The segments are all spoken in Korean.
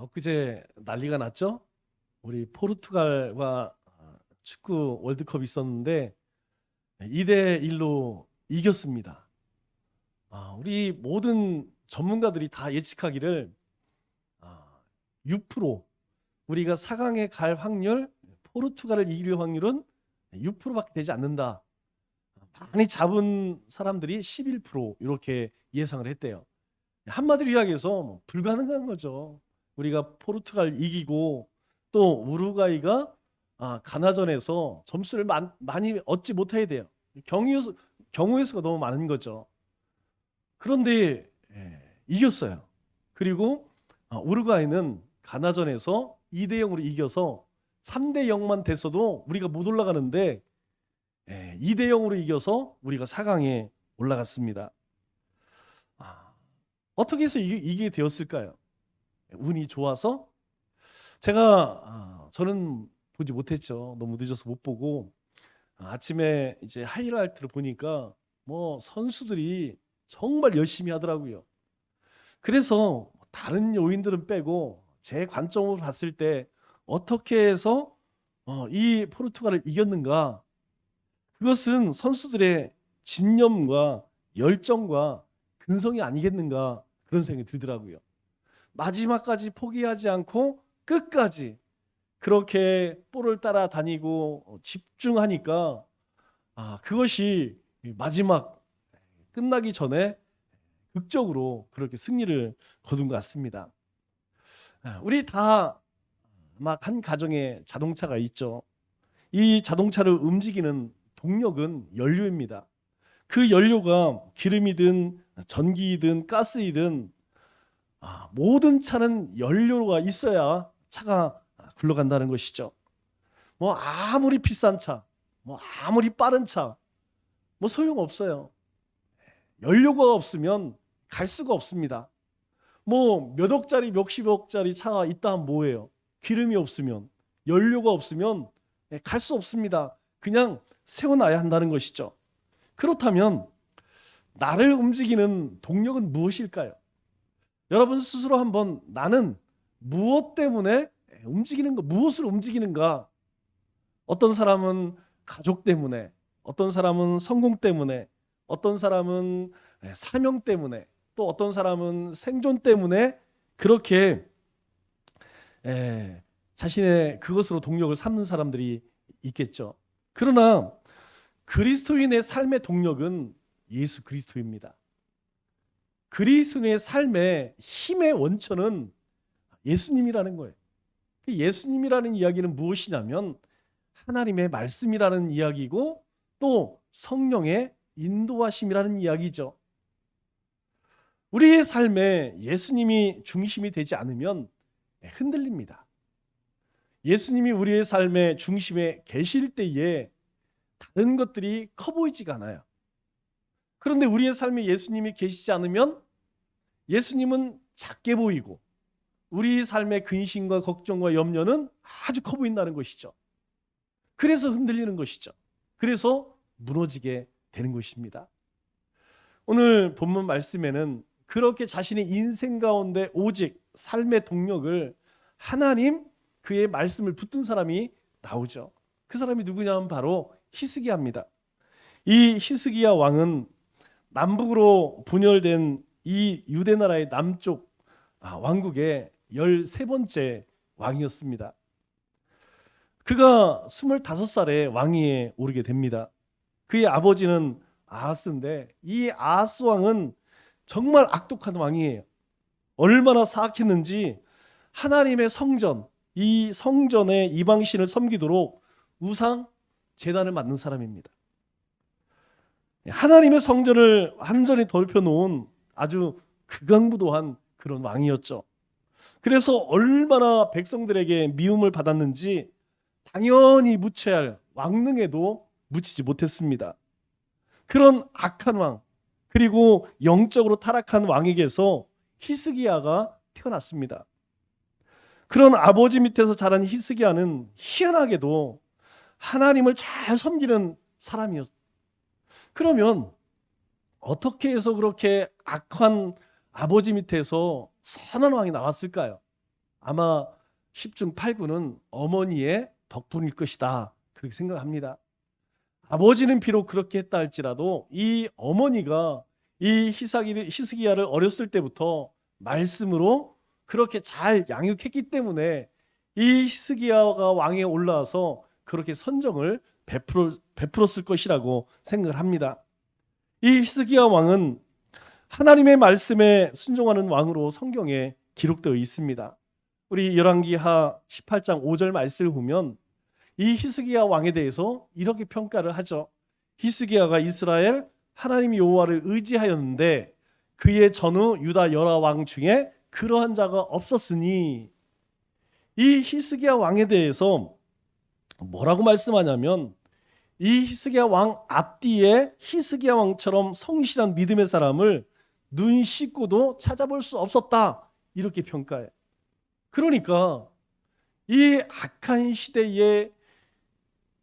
엊그제 난리가 났죠? 우리 포르투갈과 축구 월드컵이 있었는데 2대 1로 이겼습니다. 우리 모든 전문가들이 다 예측하기를 6% 우리가 4강에 갈 확률, 포르투갈을 이길 확률은 6%밖에 되지 않는다. 많이 잡은 사람들이 11% 이렇게 예상을 했대요. 한마디로 이야기해서 불가능한 거죠. 우리가 포르투갈 이기고 또 우루과이가 가나전에서 점수를 많이 얻지 못해야 돼요. 경우의 수가 너무 많은 거죠. 그런데 이겼어요. 그리고 우루과이는 가나전에서 2대 0으로 이겨서 3대 0만 됐어도 우리가 못 올라가는데 2대 0으로 이겨서 우리가 4강에 올라갔습니다. 어떻게 해서 이게 되었을까요? 운이 좋아서? 저는 보지 못했죠. 너무 늦어서 못 보고 아침에 이제 하이라이트를 보니까 뭐 선수들이 정말 열심히 하더라고요. 그래서 다른 요인들은 빼고 제 관점으로 봤을 때 어떻게 해서 이 포르투갈을 이겼는가? 그것은 선수들의 진념과 열정과 근성이 아니겠는가 그런 생각이 들더라고요. 마지막까지 포기하지 않고 끝까지 그렇게 볼을 따라다니고 집중하니까 그것이 마지막 끝나기 전에 극적으로 그렇게 승리를 거둔 것 같습니다. 우리 다 막 한 가정에 자동차가 있죠. 이 자동차를 움직이는 동력은 연료입니다. 그 연료가 기름이든 전기이든 가스이든 모든 차는 연료가 있어야 차가 굴러간다는 것이죠. 뭐 아무리 비싼 차, 뭐 아무리 빠른 차, 뭐 소용없어요. 연료가 없으면 갈 수가 없습니다. 뭐 몇 억짜리 몇십억짜리 차가 있다 하면 뭐예요? 기름이 없으면, 연료가 없으면 갈 수 없습니다. 그냥 세워놔야 한다는 것이죠. 그렇다면 나를 움직이는 동력은 무엇일까요? 여러분 스스로 한번 나는 무엇 때문에 무엇을 움직이는가? 어떤 사람은 가족 때문에, 어떤 사람은 성공 때문에, 어떤 사람은 사명 때문에, 또 어떤 사람은 생존 때문에 그렇게 자신의 그것으로 동력을 삼는 사람들이 있겠죠. 그러나 그리스도인의 삶의 동력은 예수 그리스도입니다. 그리스도인의 삶의 힘의 원천은 예수님이라는 거예요. 예수님이라는 이야기는 무엇이냐면 하나님의 말씀이라는 이야기고 또 성령의 인도하심이라는 이야기죠. 우리의 삶에 예수님이 중심이 되지 않으면 흔들립니다. 예수님이 우리의 삶의 중심에 계실 때에 다른 것들이 커 보이지가 않아요. 그런데 우리의 삶에 예수님이 계시지 않으면 예수님은 작게 보이고 우리 삶의 근심과 걱정과 염려는 아주 커 보인다는 것이죠. 그래서 흔들리는 것이죠. 그래서 무너지게 되는 것입니다. 오늘 본문 말씀에는 그렇게 자신의 인생 가운데 오직 삶의 동력을 하나님 그의 말씀을 붙든 사람이 나오죠. 그 사람이 누구냐면 바로 히스기야입니다. 이 히스기야 왕은 남북으로 분열된 이 유대 나라의 남쪽 왕국의 13번째 왕이었습니다. 그가 25살에 왕위에 오르게 됩니다. 그의 아버지는 아하스인데 이 아하스 왕은 정말 악독한 왕이에요. 얼마나 사악했는지 하나님의 성전, 이 성전에 이방신을 섬기도록 우상 제단을 만든 사람입니다. 하나님의 성전을 완전히 덮여놓은 아주 극악무도한 그런 왕이었죠. 그래서 얼마나 백성들에게 미움을 받았는지 당연히 묻혀야 할 왕릉에도 묻히지 못했습니다. 그런 악한 왕, 그리고 영적으로 타락한 왕에게서 히스기야가 태어났습니다. 그런 아버지 밑에서 자란 히스기야는 희한하게도 하나님을 잘 섬기는 사람이었어요. 그러면 어떻게 해서 그렇게 악한 아버지 밑에서 선한 왕이 나왔을까요? 아마 10중 8구는 어머니의 덕분일 것이다, 그렇게 생각합니다. 아버지는 비록 그렇게 했다 할지라도 이 어머니가 이 히스기야를 어렸을 때부터 말씀으로 그렇게 잘 양육했기 때문에 이 히스기야가 왕에 올라와서 그렇게 선정을 베풀었을 것이라고 생각을 합니다. 이 히스기야 왕은 하나님의 말씀에 순종하는 왕으로 성경에 기록되어 있습니다. 우리 열왕기하 18장 5절 말씀을 보면 이 히스기야 왕에 대해서 이렇게 평가를 하죠. 히스기야가 이스라엘 하나님 여호와를 의지하였는데 그의 전후 유다 여러 왕 중에 그러한 자가 없었으니, 이 히스기야 왕에 대해서 뭐라고 말씀하냐면 이 히스기야 왕 앞뒤에 히스기야 왕처럼 성실한 믿음의 사람을 눈 씻고도 찾아볼 수 없었다, 이렇게 평가해. 그러니까 이 악한 시대에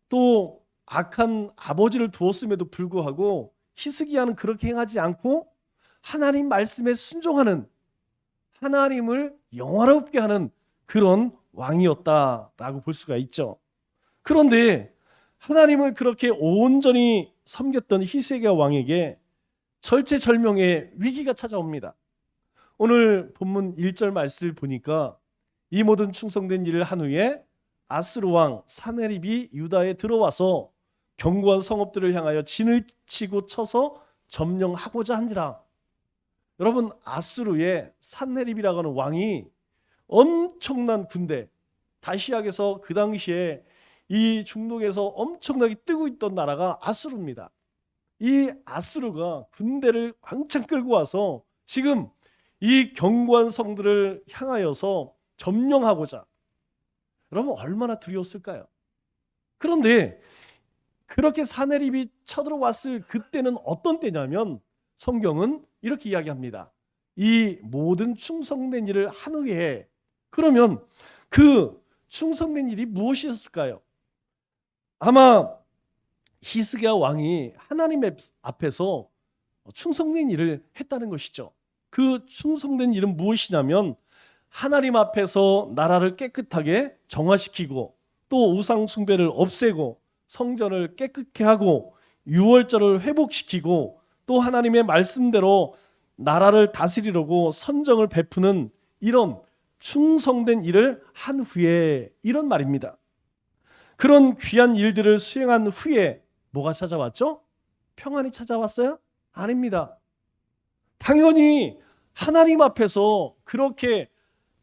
또 악한 아버지를 두었음에도 불구하고 히스기야는 그렇게 행하지 않고 하나님 말씀에 순종하는, 하나님을 영화롭게 하는 그런 왕이었다라고 볼 수가 있죠. 그런데 하나님을 그렇게 온전히 섬겼던 히스기야 왕에게 절체절명의 위기가 찾아옵니다. 오늘 본문 1절 말씀을 보니까 이 모든 충성된 일을 한 후에 아스루 왕 사네립이 유다에 들어와서 견고한 성읍들을 향하여 진을 치고 쳐서 점령하고자 하니라. 여러분, 아스루의 사네립이라고 하는 왕이 엄청난 군대, 다시악에서 그 당시에 이 중동에서 엄청나게 뜨고 있던 나라가 아스루입니다. 이 아스루가 군대를 왕창 끌고 와서 지금 이 견고한 성들을 향하여서 점령하고자, 여러분 얼마나 두려웠을까요? 그런데 그렇게 사네립이 쳐들어왔을 그때는 어떤 때냐면 성경은 이렇게 이야기합니다. 이 모든 충성된 일을 한 후에, 그러면 그 충성된 일이 무엇이었을까요? 아마 히스기야 왕이 하나님 앞에서 충성된 일을 했다는 것이죠. 그 충성된 일은 무엇이냐면 하나님 앞에서 나라를 깨끗하게 정화시키고 또 우상 숭배를 없애고 성전을 깨끗게 하고 유월절을 회복시키고 또 하나님의 말씀대로 나라를 다스리려고 선정을 베푸는 이런 충성된 일을 한 후에, 이런 말입니다. 그런 귀한 일들을 수행한 후에 뭐가 찾아왔죠? 평안이 찾아왔어요? 아닙니다. 당연히 하나님 앞에서 그렇게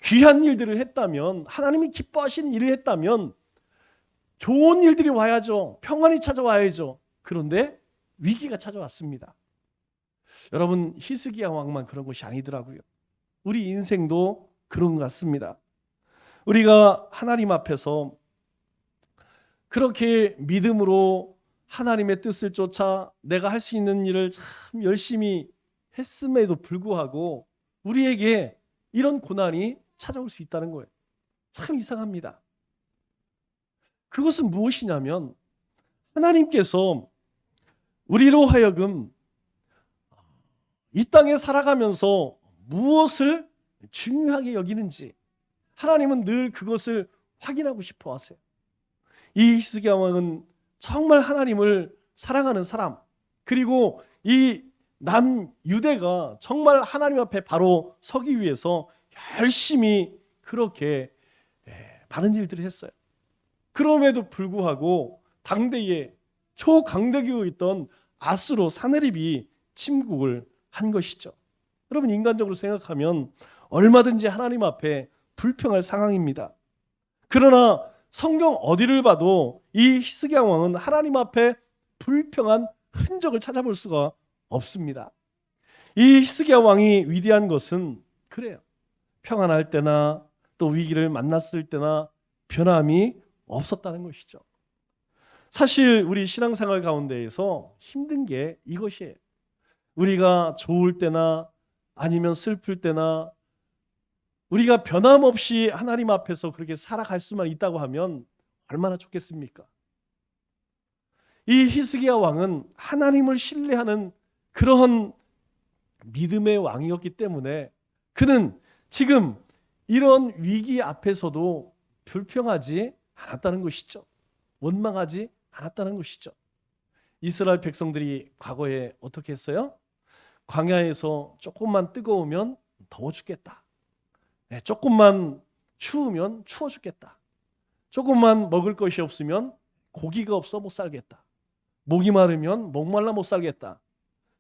귀한 일들을 했다면, 하나님이 기뻐하시는 일을 했다면 좋은 일들이 와야죠. 평안이 찾아와야죠. 그런데 위기가 찾아왔습니다. 여러분, 히스기야 왕만 그런 것이 아니더라고요. 우리 인생도 그런 것 같습니다. 우리가 하나님 앞에서 그렇게 믿음으로 하나님의 뜻을 쫓아 내가 할 수 있는 일을 참 열심히 했음에도 불구하고 우리에게 이런 고난이 찾아올 수 있다는 거예요. 참 이상합니다. 그것은 무엇이냐면 하나님께서 우리로 하여금 이 땅에 살아가면서 무엇을 중요하게 여기는지 하나님은 늘 그것을 확인하고 싶어 하세요. 이 히스기야 왕은 정말 하나님을 사랑하는 사람, 그리고 이 남유대가 정말 하나님 앞에 바로 서기 위해서 열심히 그렇게 많은 일들을 했어요. 그럼에도 불구하고 당대에 초강대국이 있던 아스로 사네립이 침국을 한 것이죠. 여러분, 인간적으로 생각하면 얼마든지 하나님 앞에 불평할 상황입니다. 그러나 성경 어디를 봐도 이 히스기야 왕은 하나님 앞에 불평한 흔적을 찾아볼 수가 없습니다. 이 히스기야 왕이 위대한 것은 그래요. 평안할 때나 또 위기를 만났을 때나 변함이 없었다는 것이죠. 사실 우리 신앙생활 가운데에서 힘든 게 이것이에요. 우리가 좋을 때나 아니면 슬플 때나 우리가 변함없이 하나님 앞에서 그렇게 살아갈 수만 있다고 하면 얼마나 좋겠습니까? 이 히스기야 왕은 하나님을 신뢰하는 그러한 믿음의 왕이었기 때문에 그는 지금 이런 위기 앞에서도 불평하지 않았다는 것이죠. 원망하지 않았다는 것이죠. 이스라엘 백성들이 과거에 어떻게 했어요? 광야에서 조금만 뜨거우면 더워 죽겠다. 조금만 추우면 추워 죽겠다. 조금만 먹을 것이 없으면 고기가 없어 못 살겠다. 목이 마르면 목말라 못 살겠다.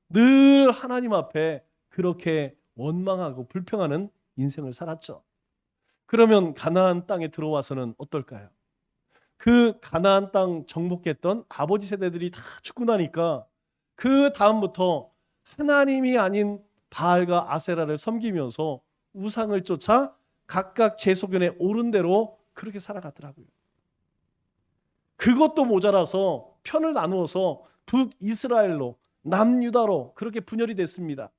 늘 하나님 앞에 그렇게 원망하고 불평하는 인생을 살았죠. 그러면 가나안 땅에 들어와서는 어떨까요? 그 가나안 땅 정복했던 아버지 세대들이 다 죽고 나니까 그 다음부터 하나님이 아닌 바알과 아세라를 섬기면서 우상을 쫓아 각각 제 소견에 옳은 대로 그렇게 살아가더라고요. 그것도 모자라서 편을 나누어서 북이스라엘로 남유다로 그렇게 분열이 됐습니다.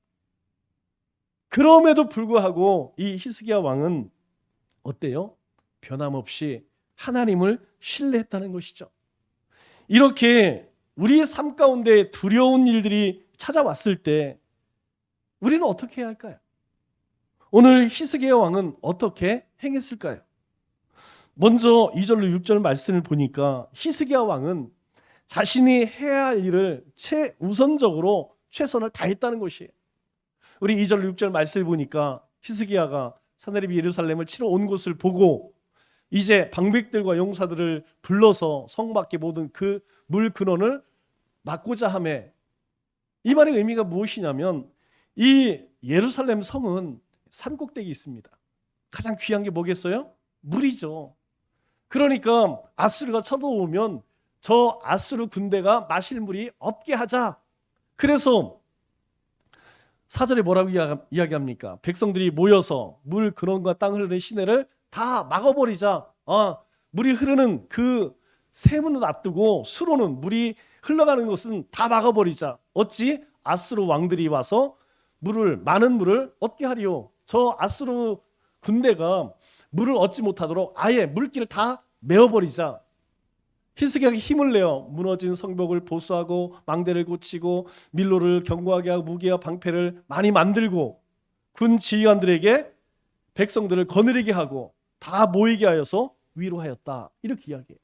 그럼에도 불구하고 이 히스기야 왕은 어때요? 변함없이 하나님을 신뢰했다는 것이죠. 이렇게 우리의 삶 가운데 두려운 일들이 찾아왔을 때 우리는 어떻게 해야 할까요? 오늘 히스기야 왕은 어떻게 행했을까요? 먼저 2절로 6절 말씀을 보니까 히스기야 왕은 자신이 해야 할 일을 최우선적으로 최선을 다했다는 것이에요. 우리 2절 6절 말씀을 보니까 히스기야가 사내립이 예루살렘을 치러 온 것을 보고 이제 방백들과 용사들을 불러서 성 밖의 모든 그 물 근원을 막고자 하매, 이 말의 의미가 무엇이냐면 이 예루살렘 성은 산꼭대기 있습니다. 가장 귀한 게 뭐겠어요? 물이죠. 그러니까 아수르가 쳐들어오면 저 아수르 군대가 마실 물이 없게 하자. 그래서 4절에 뭐라고 이야기합니까? 백성들이 모여서 물 근원과 땅 흐르는 시내를 다 막아버리자. 물이 흐르는 그 샘은 놔두고 수로는 물이 흘러가는 것은 다 막아버리자. 어찌 아수르 왕들이 와서 많은 물을 얻게 하리요. 저 아수르 군대가 물을 얻지 못하도록 아예 물길을 다 메어버리자. 히스기야가 힘을 내어 무너진 성벽을 보수하고 망대를 고치고 밀로를 견고하게 하고 무기와 방패를 많이 만들고 군 지휘관들에게 백성들을 거느리게 하고 다 모이게 하여서 위로하였다. 이렇게 이야기해요.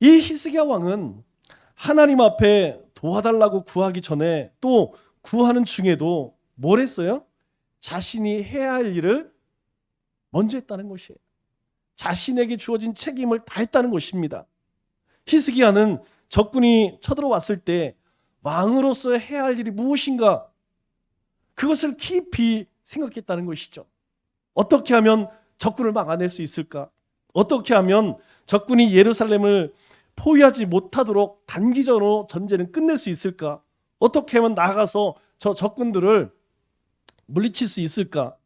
이 히스기야 왕은 하나님 앞에 도와달라고 구하기 전에 또 구하는 중에도 뭘 했어요? 자신이 해야 할 일을 먼저 했다는 것이에요. 자신에게 주어진 책임을 다했다는 것입니다. 히스기야는 적군이 쳐들어왔을 때 왕으로서 해야 할 일이 무엇인가, 그것을 깊이 생각했다는 것이죠. 어떻게 하면 적군을 막아낼 수 있을까? 어떻게 하면 적군이 예루살렘을 포위하지 못하도록 단기적으로 전쟁을 끝낼 수 있을까? 어떻게 하면 나가서 저 적군들을 물리칠 수 있을까?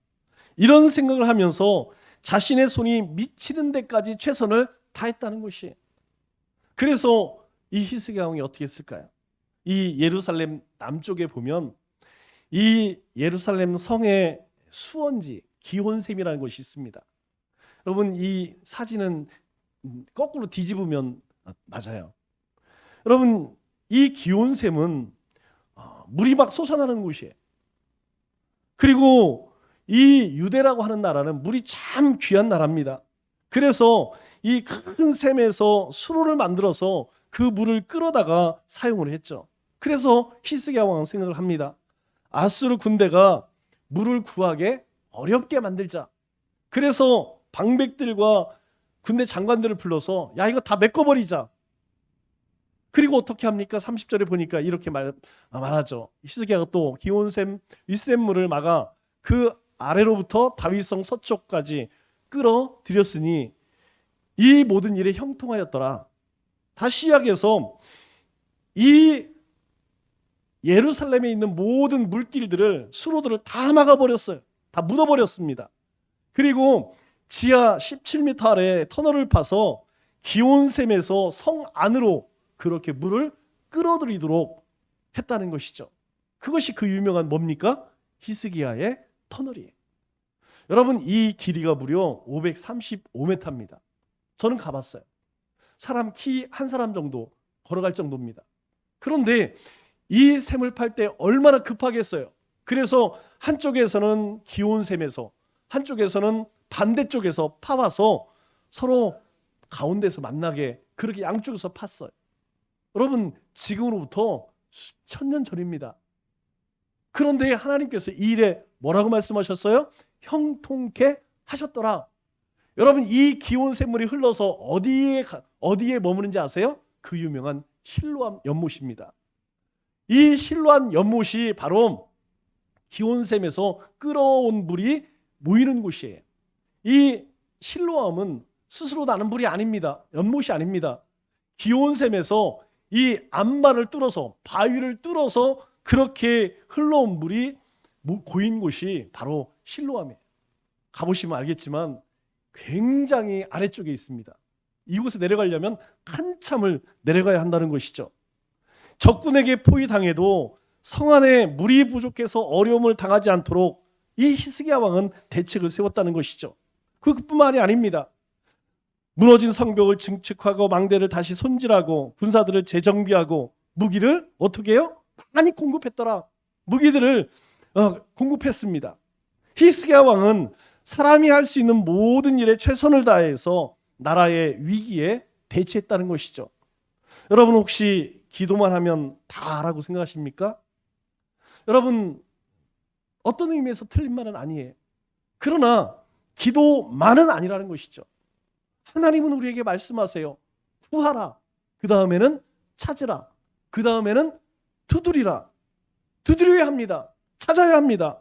이런 생각을 하면서 자신의 손이 미치는 데까지 최선을 다했다는 것이에요. 그래서 이 히스기야 왕이 어떻게 했을까요? 이 예루살렘 남쪽에 보면 이 예루살렘 성의 수원지 기혼샘이라는 것이 있습니다. 여러분, 이 사진은 거꾸로 뒤집으면 맞아요. 여러분, 이 기혼샘은 물이 막 솟아나는 곳이에요. 그리고 이 유대라고 하는 나라는 물이 참 귀한 나라입니다. 그래서 이 큰 샘에서 수로를 만들어서 그 물을 끌어다가 사용을 했죠. 그래서 히스기야 왕은 생각을 합니다. 아수르 군대가 물을 구하게 어렵게 만들자. 그래서 방백들과 군대 장관들을 불러서 야, 이거 다 메꿔버리자. 그리고 어떻게 합니까? 30절에 보니까 이렇게 말하죠. 히스기야가 또 기온샘 윗샘물을 막아 그 아래로부터 다윗성 서쪽까지 끌어들였으니 이 모든 일에 형통하였더라. 다시 이야기해서 이 예루살렘에 있는 모든 물길들을, 수로들을 다 막아버렸어요. 다 묻어버렸습니다. 그리고 지하 17m 아래 터널을 파서 기온샘에서 성 안으로 그렇게 물을 끌어들이도록 했다는 것이죠. 그것이 그 유명한 뭡니까? 히스기야의 터널이에요. 여러분, 이 길이가 무려 535m입니다. 저는 가봤어요. 사람 키 한 사람 정도 걸어갈 정도입니다. 그런데 이 샘을 팔 때 얼마나 급하겠어요. 그래서 한쪽에서는 기온샘에서 한쪽에서는 반대쪽에서 파와서 서로 가운데서 만나게 그렇게 양쪽에서 팠어요. 여러분, 지금으로부터 수천 년 전입니다. 그런데 하나님께서 이 일에 뭐라고 말씀하셨어요? 형통케 하셨더라. 여러분, 이 기온샘물이 흘러서 어디에 머무는지 아세요? 그 유명한 실로암 연못입니다. 이 실로암 연못이 바로 기온샘에서 끌어온 물이 모이는 곳이에요. 이 실로암은 스스로 나는 물이 아닙니다. 연못이 아닙니다. 기온샘에서 이 암바를 뚫어서, 바위를 뚫어서 그렇게 흘러온 물이 고인 곳이 바로 실로암이에요. 가보시면 알겠지만 굉장히 아래쪽에 있습니다. 이곳에 내려가려면 한참을 내려가야 한다는 것이죠. 적군에게 포위당해도 성 안에 물이 부족해서 어려움을 당하지 않도록 이 히스기야 왕은 대책을 세웠다는 것이죠. 그것뿐만이 아닙니다. 무너진 성벽을 증축하고 망대를 다시 손질하고 군사들을 재정비하고 무기를 어떻게 해요? 많이 공급했더라. 무기들을 공급했습니다. 히스기야 왕은 사람이 할 수 있는 모든 일에 최선을 다해서 나라의 위기에 대처했다는 것이죠. 여러분, 혹시 기도만 하면 다라고 생각하십니까? 여러분, 어떤 의미에서 틀린 말은 아니에요. 그러나 기도만은 아니라는 것이죠. 하나님은 우리에게 말씀하세요. 구하라. 그 다음에는 찾으라. 그 다음에는 두드리라. 두드려야 합니다. 찾아야 합니다.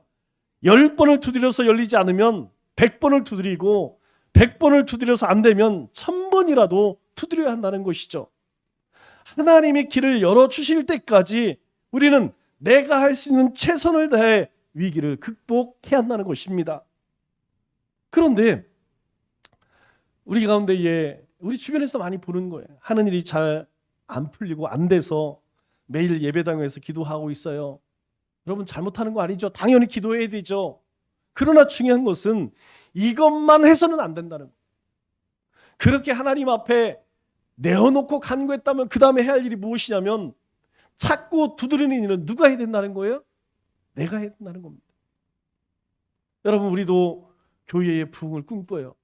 10번을 두드려서 열리지 않으면 100번을 두드리고 100번을 두드려서 안 되면 1000번이라도 두드려야 한다는 것이죠. 하나님의 길을 열어주실 때까지 우리는 내가 할 수 있는 최선을 다해 위기를 극복해야 한다는 것입니다. 그런데 우리 가운데에 우리 주변에서 많이 보는 거예요. 하는 일이 잘 안 풀리고 안 돼서 매일 예배당에서 기도하고 있어요. 여러분, 잘못하는 거 아니죠? 당연히 기도해야 되죠. 그러나 중요한 것은 이것만 해서는 안 된다는 거예요. 그렇게 하나님 앞에 내어놓고 간구했다면 그 다음에 해야 할 일이 무엇이냐면 찾고 두드리는 일은 누가 해야 된다는 거예요? 내가 해야 된다는 겁니다. 여러분, 우리도 교회의 부흥을 꿈꿔요.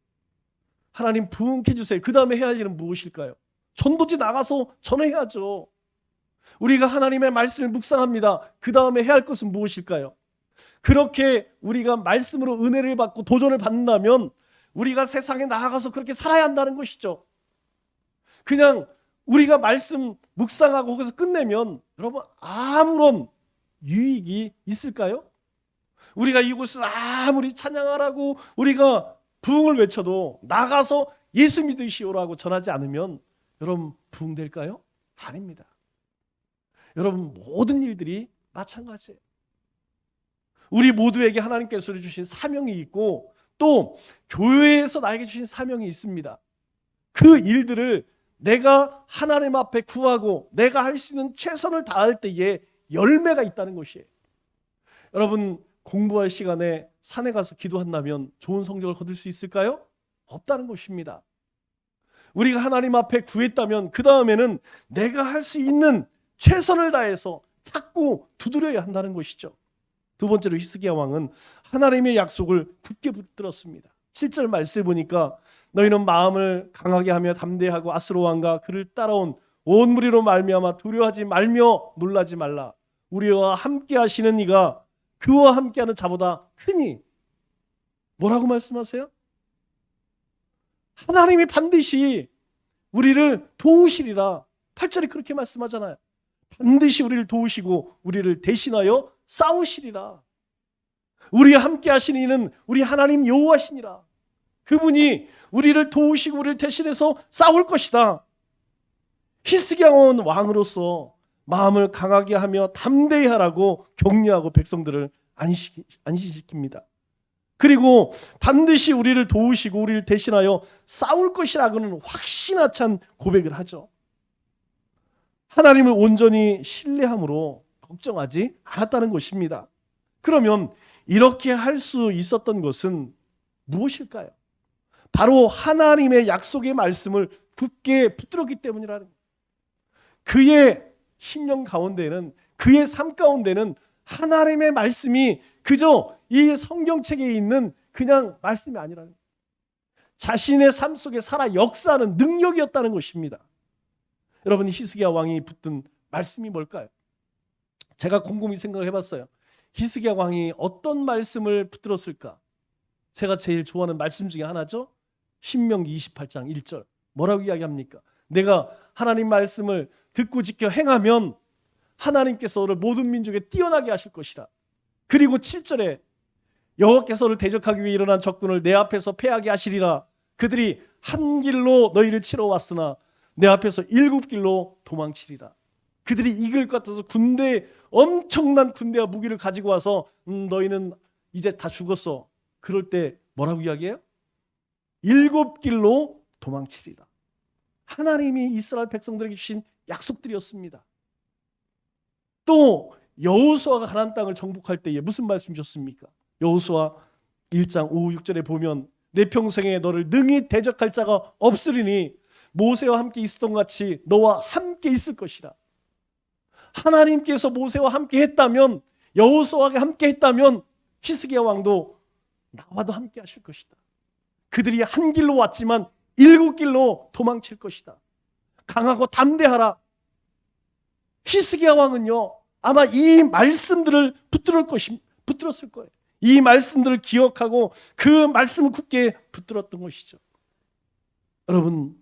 하나님 부흥해 주세요. 그 다음에 해야 할 일은 무엇일까요? 전도지 나가서 전해야죠. 우리가 하나님의 말씀을 묵상합니다. 그 다음에 해야 할 것은 무엇일까요? 그렇게 우리가 말씀으로 은혜를 받고 도전을 받는다면 우리가 세상에 나아가서 그렇게 살아야 한다는 것이죠. 그냥 우리가 말씀 묵상하고 거기서 끝내면 여러분, 아무런 유익이 있을까요? 우리가 이곳을 아무리 찬양하라고 우리가 부흥을 외쳐도 나가서 예수 믿으시오라고 전하지 않으면 여러분, 부흥될까요? 아닙니다. 여러분, 모든 일들이 마찬가지예요. 우리 모두에게 하나님께서 주신 사명이 있고 또 교회에서 나에게 주신 사명이 있습니다. 그 일들을 내가 하나님 앞에 구하고 내가 할 수 있는 최선을 다할 때에 열매가 있다는 것이에요. 여러분, 공부할 시간에 산에 가서 기도한다면 좋은 성적을 거둘 수 있을까요? 없다는 것입니다. 우리가 하나님 앞에 구했다면 그 다음에는 내가 할 수 있는 최선을 다해서 찾고 두드려야 한다는 것이죠. 두 번째로 히스기야 왕은 하나님의 약속을 굳게 붙들었습니다. 7절 말씀에 보니까 너희는 마음을 강하게 하며 담대하고 아스로 왕과 그를 따라온 온 무리로 말미암아 두려워하지 말며 놀라지 말라. 우리와 함께 하시는 이가 그와 함께하는 자보다 크니. 뭐라고 말씀하세요? 하나님이 반드시 우리를 도우시리라. 8절에 그렇게 말씀하잖아요. 반드시 우리를 도우시고 우리를 대신하여 싸우시리라. 우리와 함께 하시는 이는 우리 하나님 여호와시니라. 그분이 우리를 도우시고 우리를 대신해서 싸울 것이다. 히스기야 왕으로서 마음을 강하게 하며 담대히 하라고 격려하고 백성들을 안심시킵니다. 그리고 반드시 우리를 도우시고 우리를 대신하여 싸울 것이라고는 확신에 찬 고백을 하죠. 하나님을 온전히 신뢰함으로 걱정하지 않았다는 것입니다. 그러면 이렇게 할 수 있었던 것은 무엇일까요? 바로 하나님의 약속의 말씀을 굳게 붙들었기 때문이라는 거예요. 그의 심령 가운데는, 그의 삶 가운데는 하나님의 말씀이 그저 이 성경책에 있는 그냥 말씀이 아니라는 거예요. 자신의 삶 속에 살아 역사하는 능력이었다는 것입니다. 여러분, 히스기야 왕이 붙든 말씀이 뭘까요? 제가 곰곰이 생각을 해봤어요. 히스기야 왕이 어떤 말씀을 붙들었을까? 제가 제일 좋아하는 말씀 중에 하나죠. 신명기 28장 1절. 뭐라고 이야기합니까? 내가 하나님 말씀을 듣고 지켜 행하면 하나님께서 너를 모든 민족에 뛰어나게 하실 것이라. 그리고 7절에 여호와께서를 대적하기 위해 일어난 적군을 내 앞에서 패하게 하시리라. 그들이 한 길로 너희를 치러 왔으나 내 앞에서 7길로 도망치리라. 그들이 이길 것 같아서 엄청난 군대와 무기를 가지고 와서 너희는 이제 다 죽었어. 그럴 때 뭐라고 이야기해요? 7길로 도망치리라. 하나님이 이스라엘 백성들에게 주신 약속들이었습니다. 또 여호수아가 가나안 땅을 정복할 때에 무슨 말씀 주셨습니까? 여호수아 1장 5, 6절에 보면 내 평생에 너를 능히 대적할 자가 없으리니 모세와 함께 있었던 것 같이 너와 함께 있을 것이라. 하나님께서 모세와 함께 했다면, 여호수아와 함께 했다면 히스기야 왕도 나와도 함께 하실 것이다. 그들이 한 길로 왔지만 7길로 도망칠 것이다. 강하고 담대하라. 히스기야 왕은요, 아마 이 말씀들을 붙들었을 거예요. 이 말씀들을 기억하고 그 말씀을 굳게 붙들었던 것이죠. 여러분,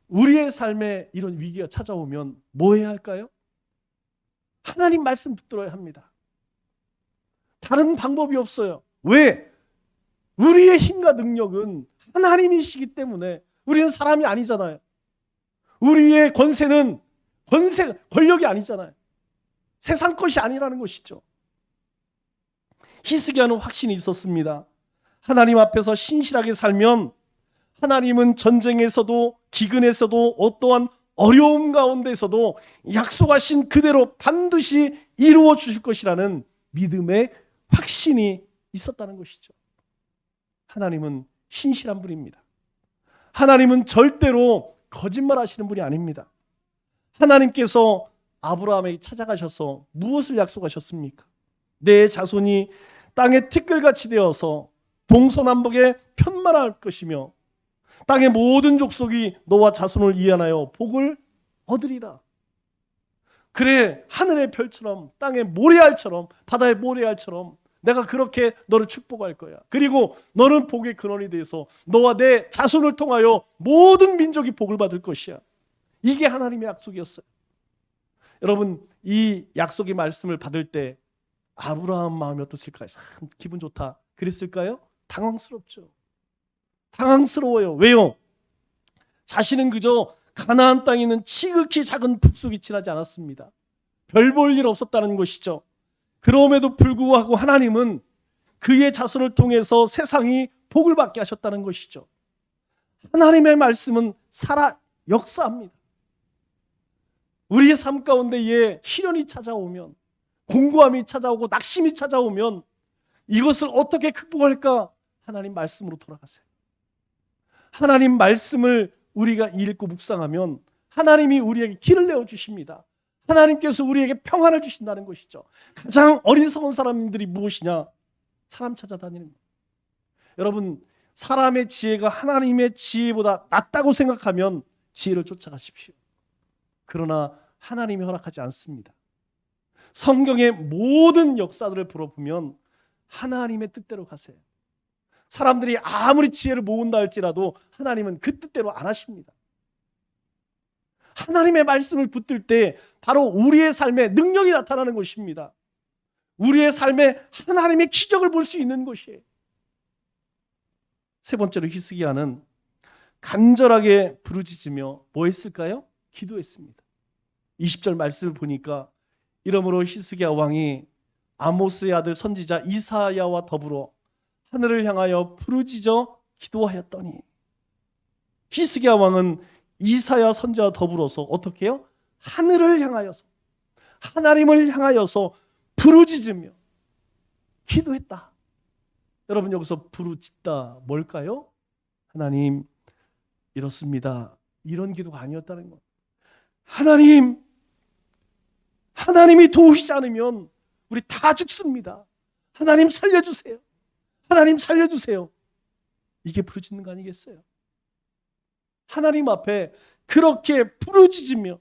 우리의 삶에 이런 위기가 찾아오면 뭐 해야 할까요? 하나님 말씀 붙들어야 합니다. 다른 방법이 없어요. 왜? 우리의 힘과 능력은 하나님이시기 때문에. 우리는 사람이 아니잖아요. 우리의 권력이 아니잖아요. 세상 것이 아니라는 것이죠. 히스기야는 확신이 있었습니다. 하나님 앞에서 신실하게 살면 하나님은 전쟁에서도 기근에서도 어떠한 어려움 가운데서도 약속하신 그대로 반드시 이루어 주실 것이라는 믿음의 확신이 있었다는 것이죠. 하나님은 신실한 분입니다. 하나님은 절대로 거짓말하시는 분이 아닙니다. 하나님께서 아브라함에게 찾아가셔서 무엇을 약속하셨습니까? 내 자손이 땅의 티끌같이 되어서 동서남북에 편만할 것이며 땅의 모든 족속이 너와 자손을 위하여 복을 얻으리라. 그래, 하늘의 별처럼 땅의 모래알처럼 바다의 모래알처럼 내가 그렇게 너를 축복할 거야. 그리고 너는 복의 근원이 돼서 너와 내 자손을 통하여 모든 민족이 복을 받을 것이야. 이게 하나님의 약속이었어요. 여러분, 이 약속의 말씀을 받을 때 아브라함 마음이 어떻을까요? 참 기분 좋다 그랬을까요? 당황스럽죠. 당황스러워요. 왜요? 자신은 그저 가나안 땅에 있는 지극히 작은 북속이 지나지 않았습니다. 별 볼 일 없었다는 것이죠. 그럼에도 불구하고 하나님은 그의 자손을 통해서 세상이 복을 받게 하셨다는 것이죠. 하나님의 말씀은 살아 역사합니다. 우리의 삶 가운데에 시련이 찾아오면, 공고함이 찾아오고 낙심이 찾아오면 이것을 어떻게 극복할까? 하나님 말씀으로 돌아가세요. 하나님 말씀을 우리가 읽고 묵상하면 하나님이 우리에게 길을 내어주십니다. 하나님께서 우리에게 평안을 주신다는 것이죠. 가장 어리석은 사람들이 무엇이냐? 사람 찾아다니는 거예요. 여러분, 사람의 지혜가 하나님의 지혜보다 낫다고 생각하면 지혜를 쫓아가십시오. 그러나 하나님이 허락하지 않습니다. 성경의 모든 역사들을 풀어보면 하나님의 뜻대로 가세요. 사람들이 아무리 지혜를 모은다 할지라도 하나님은 그 뜻대로 안 하십니다. 하나님의 말씀을 붙들 때 바로 우리의 삶에 능력이 나타나는 것입니다. 우리의 삶에 하나님의 기적을 볼 수 있는 것이에요. 세 번째로 히스기야는 간절하게 부르짖으며 뭐 했을까요? 기도했습니다. 20절 말씀을 보니까 이러므로 히스기야 왕이 아모스의 아들 선지자 이사야와 더불어 하늘을 향하여 부르짖어 기도하였더니, 히스기야 왕은 이사야 선지자와 더불어서 어떻게 해요? 하늘을 향하여서, 하나님을 향하여서 부르짖으며 기도했다. 여러분, 여기서 부르짖다 뭘까요? 하나님, 이렇습니다. 이런 기도가 아니었다는 것. 하나님이 도우시지 않으면 우리 다 죽습니다. 하나님 살려주세요. 하나님 살려주세요. 이게 부르짖는 거 아니겠어요? 하나님 앞에 그렇게 부르짖으며,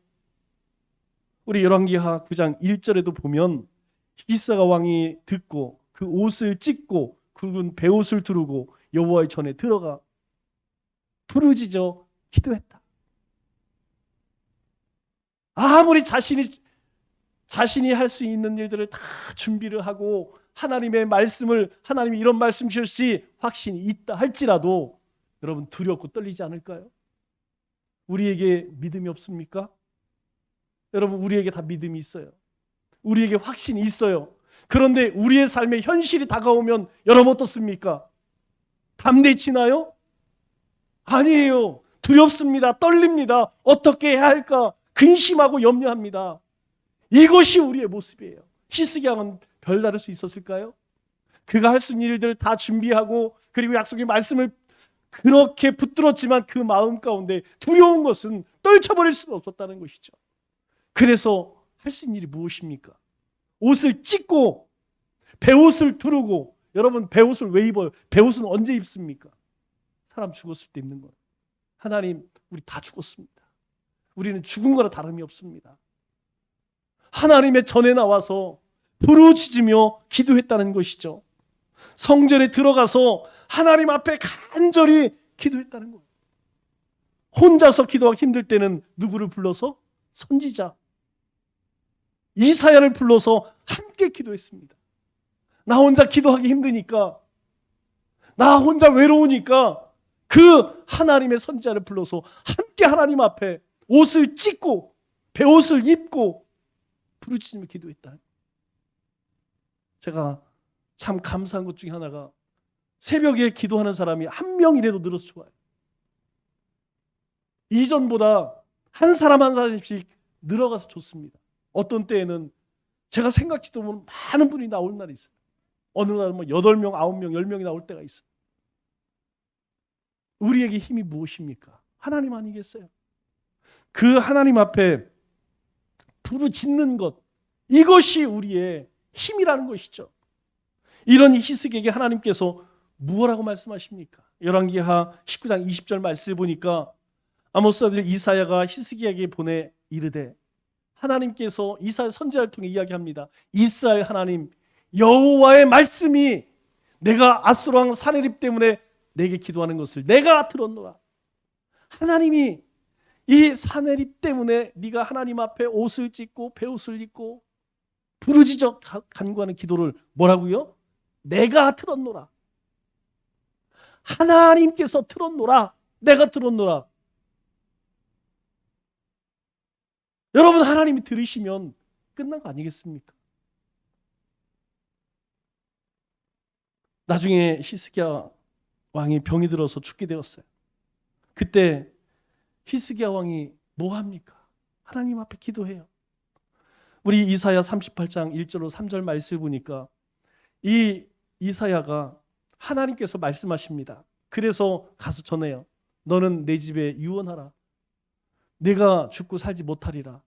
우리 열왕기하 9장 1절에도 보면 히스기야 왕이 듣고 그 옷을 찢고 굵은 베옷을 두르고 여호와의 전에 들어가 부르짖어 기도했다. 아무리 자신이 할 수 있는 일들을 다 준비를 하고 하나님의 말씀을, 하나님이 이런 말씀 주셨지 확신이 있다 할지라도 여러분 두렵고 떨리지 않을까요? 우리에게 믿음이 없습니까? 여러분 우리에게 다 믿음이 있어요. 우리에게 확신이 있어요. 그런데 우리의 삶에 현실이 다가오면 여러분 어떻습니까? 담대치나요? 아니에요. 두렵습니다. 떨립니다. 어떻게 해야 할까? 근심하고 염려합니다. 이것이 우리의 모습이에요. 히스기야 왕은 별다를 수 있었을까요? 그가 할 수 있는 일들을 다 준비하고 그리고 약속의 말씀을 그렇게 붙들었지만 그 마음 가운데 두려운 것은 떨쳐버릴 수가 없었다는 것이죠. 그래서 할 수 있는 일이 무엇입니까? 옷을 찢고 베옷을 두르고, 여러분 베옷을 왜 입어요? 베옷은 언제 입습니까? 사람 죽었을 때 입는 거예요. 하나님 우리 다 죽었습니다. 우리는 죽은 거나 다름이 없습니다. 하나님의 전에 나와서 부르짖으며 기도했다는 것이죠. 성전에 들어가서 하나님 앞에 간절히 기도했다는 거예요. 혼자서 기도하기 힘들 때는 누구를 불러서? 선지자 이사야를 불러서 함께 기도했습니다. 나 혼자 기도하기 힘드니까, 나 혼자 외로우니까 그 하나님의 선지자를 불러서 함께 하나님 앞에 옷을 찢고 베옷을 입고 부르짖으며 기도했다. 제가 참 감사한 것 중에 하나가 새벽에 기도하는 사람이 한 명이라도 늘어서 좋아요. 이전보다 한 사람 한 사람씩 늘어가서 좋습니다. 어떤 때에는 제가 생각지도 못한 많은 분이 나올 날이 있어요. 어느 날은 8명, 9명, 10명이 나올 때가 있어요. 우리에게 힘이 무엇입니까? 하나님 아니겠어요? 그 하나님 앞에 부르짖는 것, 이것이 우리의 힘이라는 것이죠. 이런 히스기야에게 하나님께서 무엇라고 말씀하십니까? 열왕기하 19장 20절 말씀을 보니까 아모스 아들 이사야가 히스기야에게 보내 이르되, 하나님께서 이사야 선지자를 통해 이야기합니다. 이스라엘 하나님 여호와의 말씀이 내가 아수르 왕 사내립 때문에 내게 기도하는 것을 내가 들었노라. 하나님이 이 사내립 때문에 네가 하나님 앞에 옷을 찢고 베옷을 입고 부르짖어 간구하는 기도를 뭐라고요? 내가 들었노라. 하나님께서 들었노라. 내가 들었노라. 여러분 하나님이 들으시면 끝난 거 아니겠습니까? 나중에 히스기야 왕이 병이 들어서 죽게 되었어요. 그때 히스기야 왕이 뭐 합니까? 하나님 앞에 기도해요. 우리 이사야 38장 1절로 3절 말씀을 보니까 이 이사야가 하나님께서 말씀하십니다. 그래서 가서 전해요. 너는 내 집에 유언하라. 내가 죽고 살지 못하리라.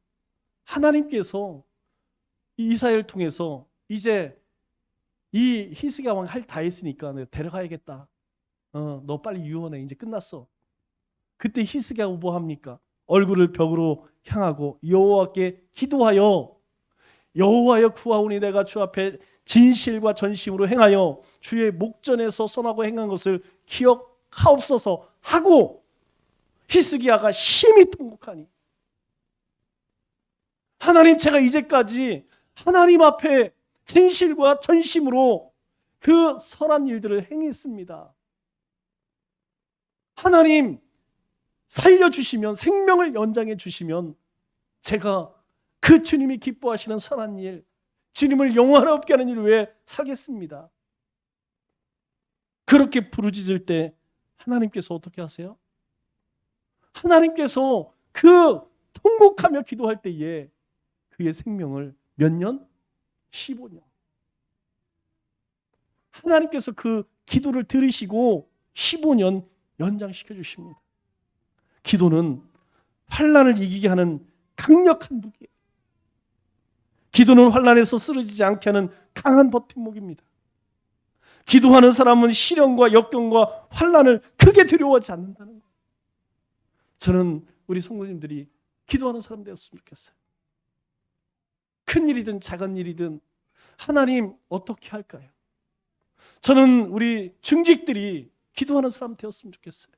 하나님께서 이 이사야를 통해서 이제 이 히스기야 왕 할 다 했으니까 내가 데려가야겠다. 너 빨리 유언해. 이제 끝났어. 그때 히스기야가 뭐 합니까? 얼굴을 벽으로 향하고 여호와께 기도하여, 여호와여 구하오니 내가 주 앞에 진실과 전심으로 행하여 주의 목전에서 선하고 행한 것을 기억하옵소서 하고, 히스기야가 심히 통곡하니, 하나님 제가 이제까지 하나님 앞에 진실과 전심으로 그 선한 일들을 행했습니다. 하나님 살려주시면, 생명을 연장해 주시면 제가 그 주님이 기뻐하시는 선한 일, 주님을 영화롭게 하는 일을 위해 살겠습니다. 그렇게 부르짖을 때 하나님께서 어떻게 하세요? 하나님께서 그 통곡하며 기도할 때에 그의 생명을 몇 년? 15년. 하나님께서 그 기도를 들으시고 15년 연장시켜 주십니다. 기도는 환난을 이기게 하는 강력한 무기예요. 기도는 환난에서 쓰러지지 않게 하는 강한 버팀목입니다. 기도하는 사람은 시련과 역경과 환난을 크게 두려워하지 않는다는 거예요. 저는 우리 성도님들이 기도하는 사람 되었으면 좋겠어요. 큰 일이든 작은 일이든 하나님 어떻게 할까요? 저는 우리 중직들이 기도하는 사람 되었으면 좋겠어요.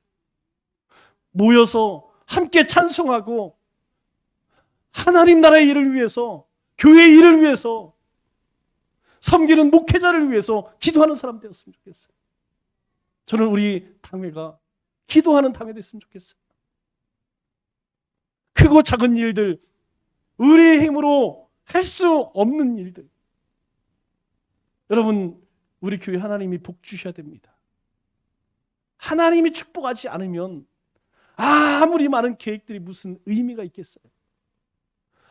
모여서 함께 찬송하고 하나님 나라의 일을 위해서, 교회의 일을 위해서, 섬기는 목회자를 위해서 기도하는 사람 되었으면 좋겠어요. 저는 우리 당회가 기도하는 당회 됐으면 좋겠어요. 크고 작은 일들, 우리의 힘으로 할 수 없는 일들, 여러분, 우리 교회 하나님이 복 주셔야 됩니다. 하나님이 축복하지 않으면 아무리 많은 계획들이 무슨 의미가 있겠어요?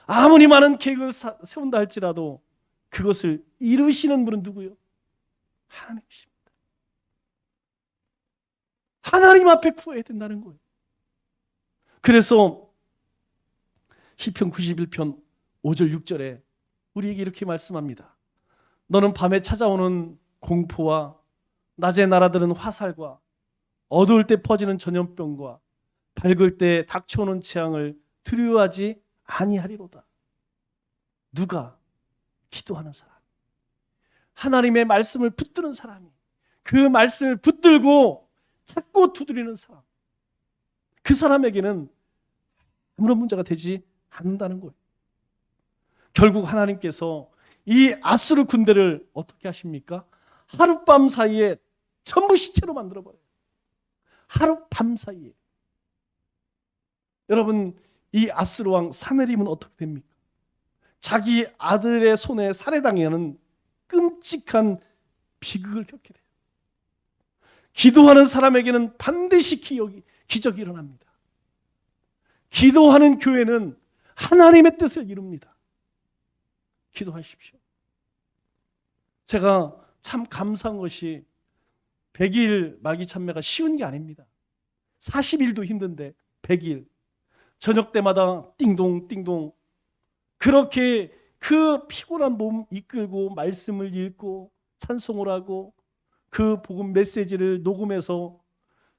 아무리 많은 계획을 세운다 할지라도 그것을 이루시는 분은 누구요? 하나님이십니다. 하나님 앞에 구해야 된다는 거예요. 그래서 시편 91편 5절 6절에 우리에게 이렇게 말씀합니다. 너는 밤에 찾아오는 공포와 낮에 날아드는 화살과 어두울 때 퍼지는 전염병과 밝을 때 닥쳐오는 재앙을 두려워하지 아니하리로다. 누가? 기도하는 사람, 하나님의 말씀을 붙드는 사람이, 그 말씀을 붙들고 찾고 두드리는 사람, 그 사람에게는 아무런 문제가 되지 않는다는 거예요. 결국 하나님께서 이 아수르 군대를 어떻게 하십니까? 하룻밤 사이에 전부 시체로 만들어버려요. 하룻밤 사이에. 여러분, 이 아수르 왕 사네립은 어떻게 됩니까? 자기 아들의 손에 살해당하는 끔찍한 비극을 겪게 돼요. 기도하는 사람에게는 반드시 기적이 일어납니다. 기도하는 교회는 하나님의 뜻을 이룹니다. 기도하십시오. 제가 참 감사한 것이 100일 말기 참매가 쉬운 게 아닙니다. 40일도 힘든데 100일 저녁 때마다 띵동 띵동 그렇게 그 피곤한 몸 이끌고 말씀을 읽고 찬송을 하고 그 복음 메시지를 녹음해서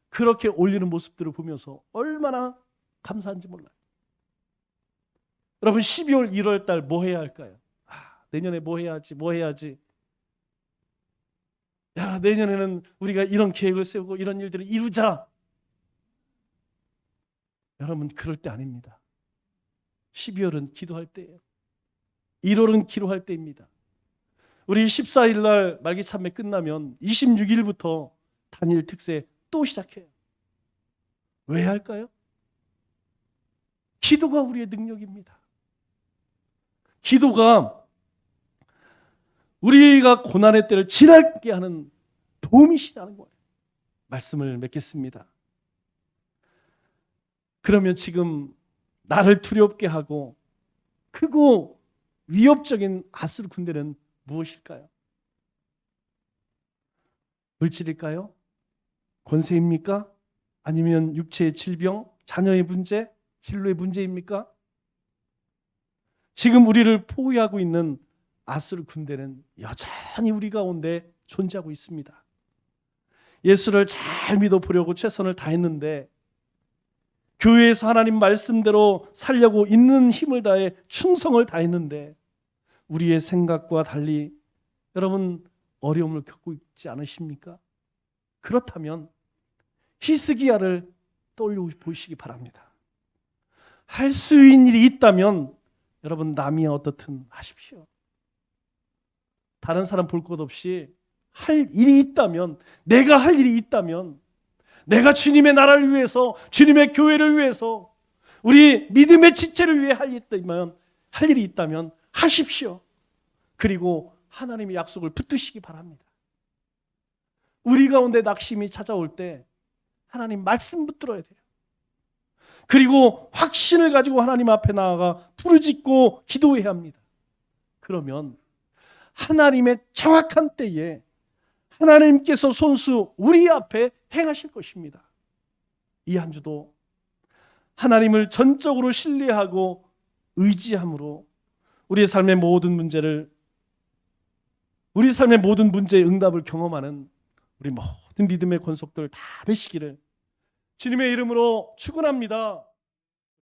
그렇게 올리는 모습들을 보면서 얼마나 감사한지 몰라요. 여러분, 12월 1월 달 뭐 해야 할까요? 내년에 뭐 해야지. 야, 내년에는 우리가 이런 계획을 세우고 이런 일들을 이루자. 여러분, 그럴 때 아닙니다. 12월은 기도할 때예요. 1월은 기도할 때입니다. 우리 14일 날 말기 참회 끝나면 26일부터 단일 특세 또 시작해요. 왜 할까요? 기도가 우리의 능력입니다. 기도가 우리가 고난의 때를 지나게 하는 도움이시라는 거예요. 말씀을 맺겠습니다. 그러면 지금 나를 두렵게 하고 크고 위협적인 아수르 군대는 무엇일까요? 물질일까요? 권세입니까? 아니면 육체의 질병, 자녀의 문제, 진로의 문제입니까? 지금 우리를 포위하고 있는 아수르 군대는 여전히 우리 가운데 존재하고 있습니다. 예수를 잘 믿어보려고 최선을 다했는데, 교회에서 하나님 말씀대로 살려고 있는 힘을 다해 충성을 다했는데, 우리의 생각과 달리 여러분 어려움을 겪고 있지 않으십니까? 그렇다면 히스기야를 떠올려 보시기 바랍니다. 할 수 있는 일이 있다면 여러분 남이야 어떻든 하십시오. 다른 사람 볼 것 없이 할 일이 있다면, 내가 할 일이 있다면, 내가 주님의 나라를 위해서, 주님의 교회를 위해서, 우리 믿음의 지체를 위해 할 일이 있다면 하십시오. 그리고 하나님의 약속을 붙드시기 바랍니다. 우리 가운데 낙심이 찾아올 때 하나님 말씀 붙들어야 돼요. 그리고 확신을 가지고 하나님 앞에 나아가 부르짖고 기도해야 합니다. 그러면 하나님의 정확한 때에 하나님께서 손수 우리 앞에 행하실 것입니다. 이 한 주도 하나님을 전적으로 신뢰하고 의지함으로 우리의 삶의 모든 문제를, 우리 삶의 모든 문제의 응답을 경험하는 우리 모든 믿음의 권속들 다 되시기를 주님의 이름으로 축원합니다.